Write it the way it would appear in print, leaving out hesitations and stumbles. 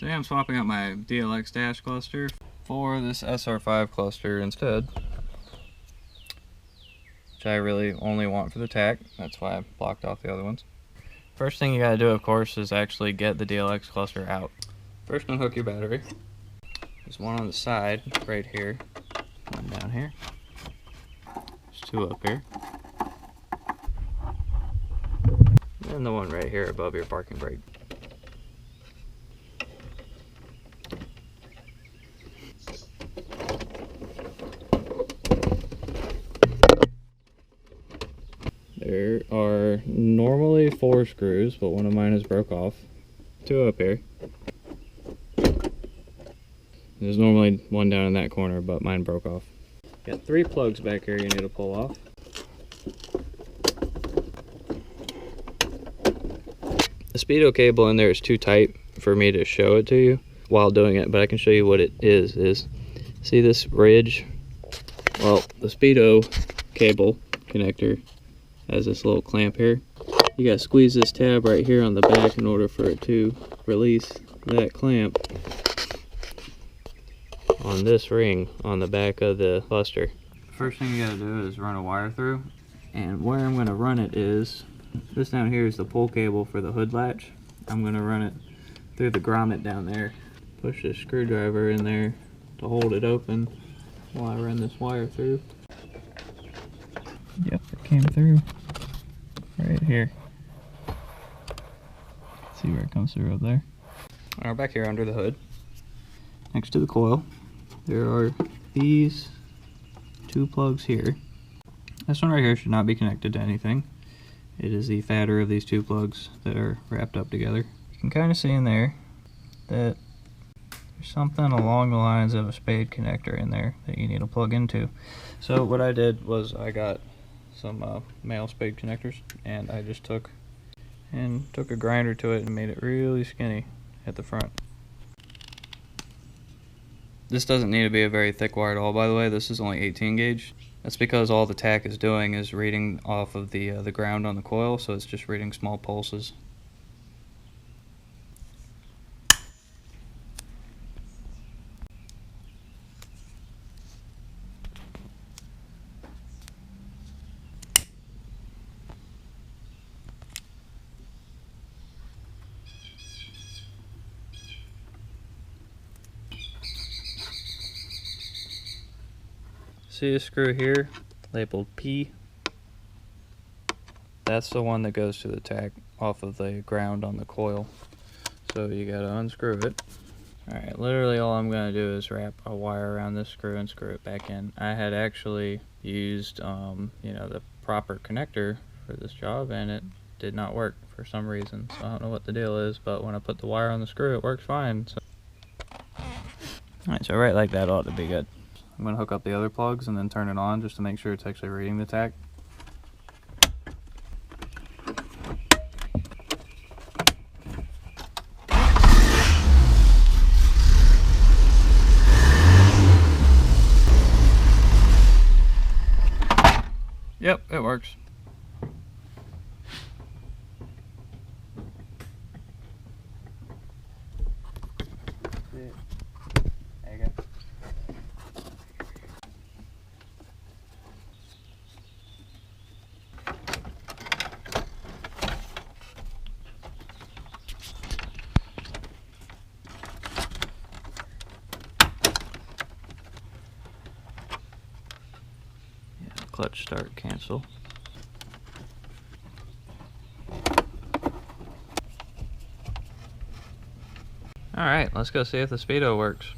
Today I'm swapping out my DLX dash cluster for this SR5 cluster instead, which I really only want for the tach. That's why I blocked off the other ones. First thing you gotta do, of course, is actually get the DLX cluster out. First, unhook your battery. There's one on the side right here, one down here. There's two up here, and the one right here above your parking brake. There are normally 4 screws, but one of mine has broke off. 2 up here. There's normally one down in that corner, but mine broke off. Got 3 plugs back here you need to pull off. The speedo cable in there is too tight for me to show it to you while doing it, but I can show you what it is. See this ridge? Well, the speedo cable connector has this little clamp here. You gotta squeeze this tab right here on the back in order for it to release that clamp on this ring on the back of the cluster. First thing you gotta do is run a wire through, and where I'm gonna run it is, this down here is the pull cable for the hood latch. I'm gonna run it through the grommet down there. Push the screwdriver in there to hold it open while I run this wire through. Yep, it came through right here. See where it comes through up there. Now back here under the hood, next to the coil, there are these 2 plugs here. This one right here should not be connected to anything. It is the fatter of these 2 plugs that are wrapped up together. You can kind of see in there that there's something along the lines of a spade connector in there that you need to plug into. So what I did was I got some male spade connectors, and I just took a grinder to it and made it really skinny at the front. This doesn't need to be a very thick wire at all, by the way. This is only 18 gauge. That's because all the tach is doing is reading off of the ground on the coil, so it's just reading small pulses. See a screw here labeled P? That's the one that goes to the tach off of the ground on the coil. So you gotta unscrew it. Alright, literally all I'm gonna do is wrap a wire around this screw and screw it back in. I had actually used you know, the proper connector for this job, and it did not work for some reason. So I don't know what the deal is, but when I put the wire on the screw, it works fine. So. Alright, so right like that ought to be good. I'm going to hook up the other plugs and then turn it on just to make sure it's actually reading the tach. Yep, it works. There you go. Clutch start cancel. Alright, let's go see if the speedo works.